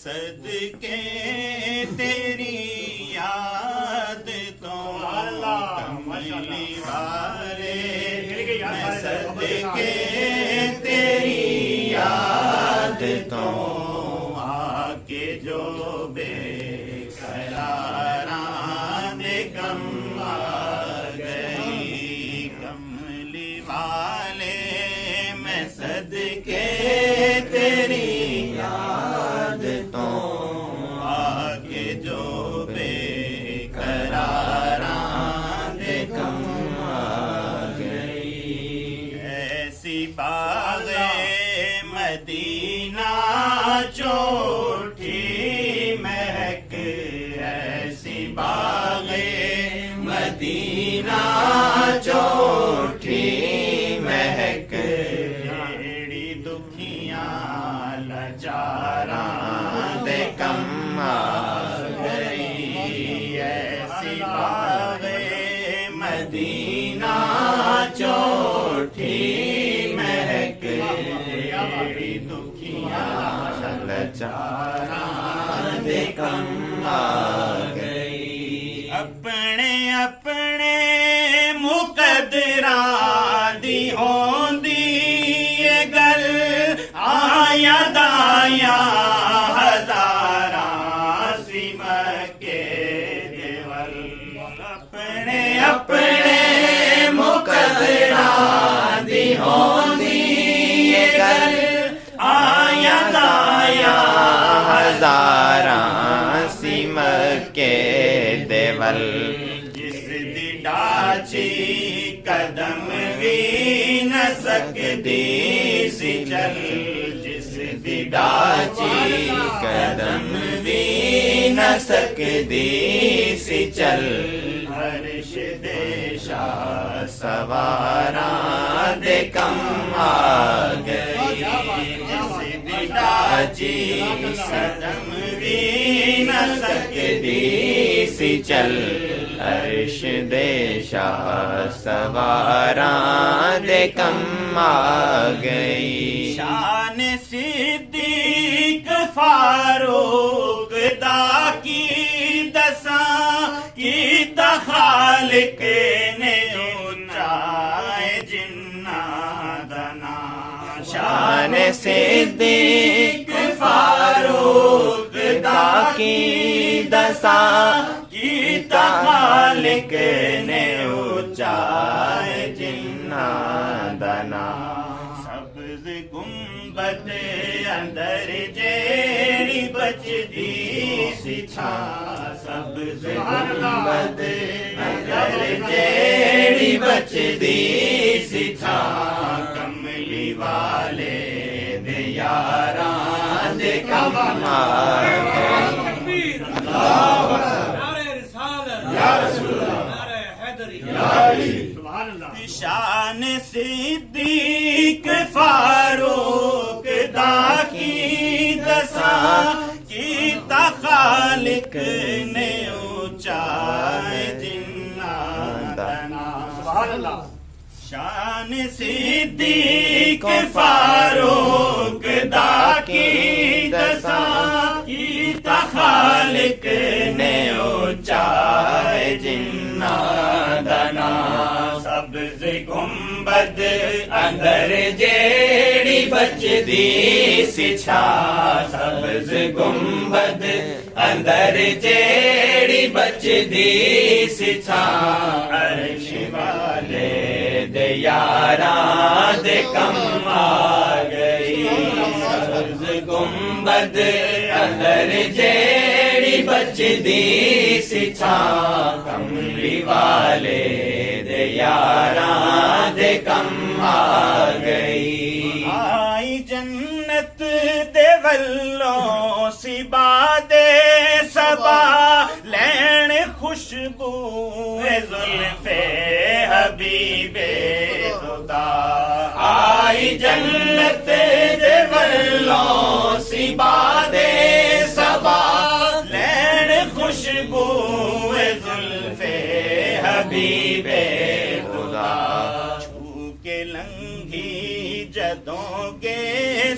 صدقے تیری یاد تو کملی والے میں صدقے تیری یاد تو آکے جو بے قراران کم آ گئی کملی والے میں صدقے تیری یاد تو آکے جو بے قراران کم آ گئی ایسی باغ مدینہ چوٹھی مہک ایسی باغ مدینہ چوٹھی مہک ایڑی دکھیاں لاچاراں دے کم آ گئی ایسی باغ مدینہ چوٹھی مہک ایڑی دکھیاں لاچاراں دے کم آ گئی اپنے اپنے مقدراں دی ہوندی اے گل آیا دایا ہزاراں سمکے دیول اپنے اپنے مقدراں دی ہوندی اے گل آیا دایا ہزاراں سمکے دیول جس دی ڈاچی قدم بھی نہ سکدی سی چل جس دی ڈاچی قدم بھی نہ سکدی سی چل عرش دے شاہ سواراں دے کم آ گئی جس دی ڈاچی قدم بھی نہ سکدی سی چل عرش دے شاہ سواراں دے کم آ گئی شان صدیق فاروق دا کی دساں کیتا خالق نے اونچائے جناں دا نام شان صدیق فاروق دا کی دساں کیتا خالق نے اونچائے جناں دا نام سبز گنبد اندر جیڑی بچدی سی چھاں سبز گنبد اندر جیڑی بچدی سی چھاں کملی والے دے یاراں دے کم آ گئی شان صدیق فاروق دا کی دساں کیتا خالق نے اونچائے جناں دا نام شان صدیق فاروق دا کی دساں کیتا خالق نے اونچائے جناں دا نام سبز گنبد اندر جیڑی بچدی سی چھاں سبز گنبد اندر جیڑی بچدی سی چھاں عرش والے دے یاراں دے کم آ گئی سبز گنبد اندر جیڑی بچدی سی چھاں کملی والے دے یاراں دے کم آ گئی آئی جنت دے ولوں سبا دے سبا لین خوشبو زلف حبیب خدا آئی جنت دے ولوں سبا دے سبا لین خوشبو زلف حبیب خدا چھو کے لنگھی جدوں کے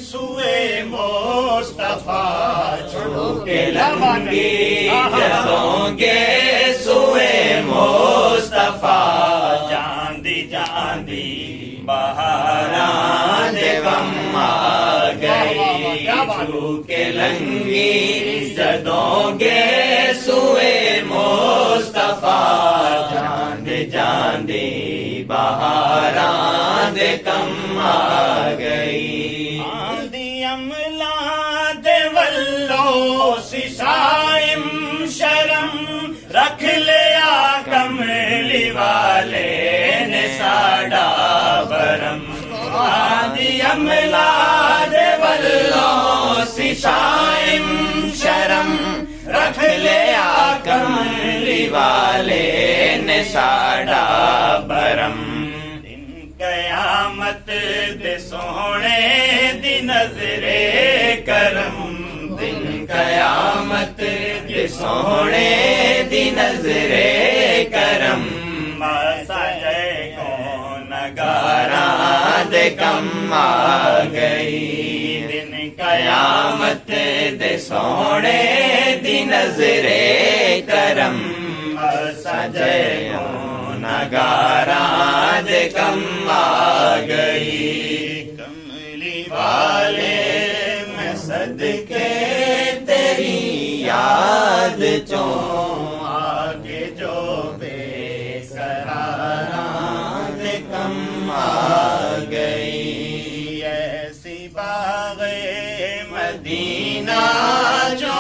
سوئے مصطفیٰ چھو کے لنگی جسوں گے سوئے مصطفیٰ جاندی جاندی بہاراں دے غم آ گئی چھو کے لنگی جدوں گے سوئے مصطفیٰ جاندی جاندی بہاراں دے غم آ گئی آندی عملہ دے ولو سائم شرم رکھ لیا کملی والے نے ساڈا برم آدی عملہ دے ولو سائم شرم رکھ لیا کملی والے نے ساڈا برم دن قیامت دے سونے دی نظرے کرم دن قیامت دے سونے دی نظرے کرم سجے کو نگاراں دے کم آ گئی دن قیامت دے سونے دی نظرے کرم سجے کو نگاراں دے کم آ گئی کملی والے میں صدقے تیری یاد چوں آگے جو بے قراراں دے کم آ گئی ایسی باغ مدینہ جو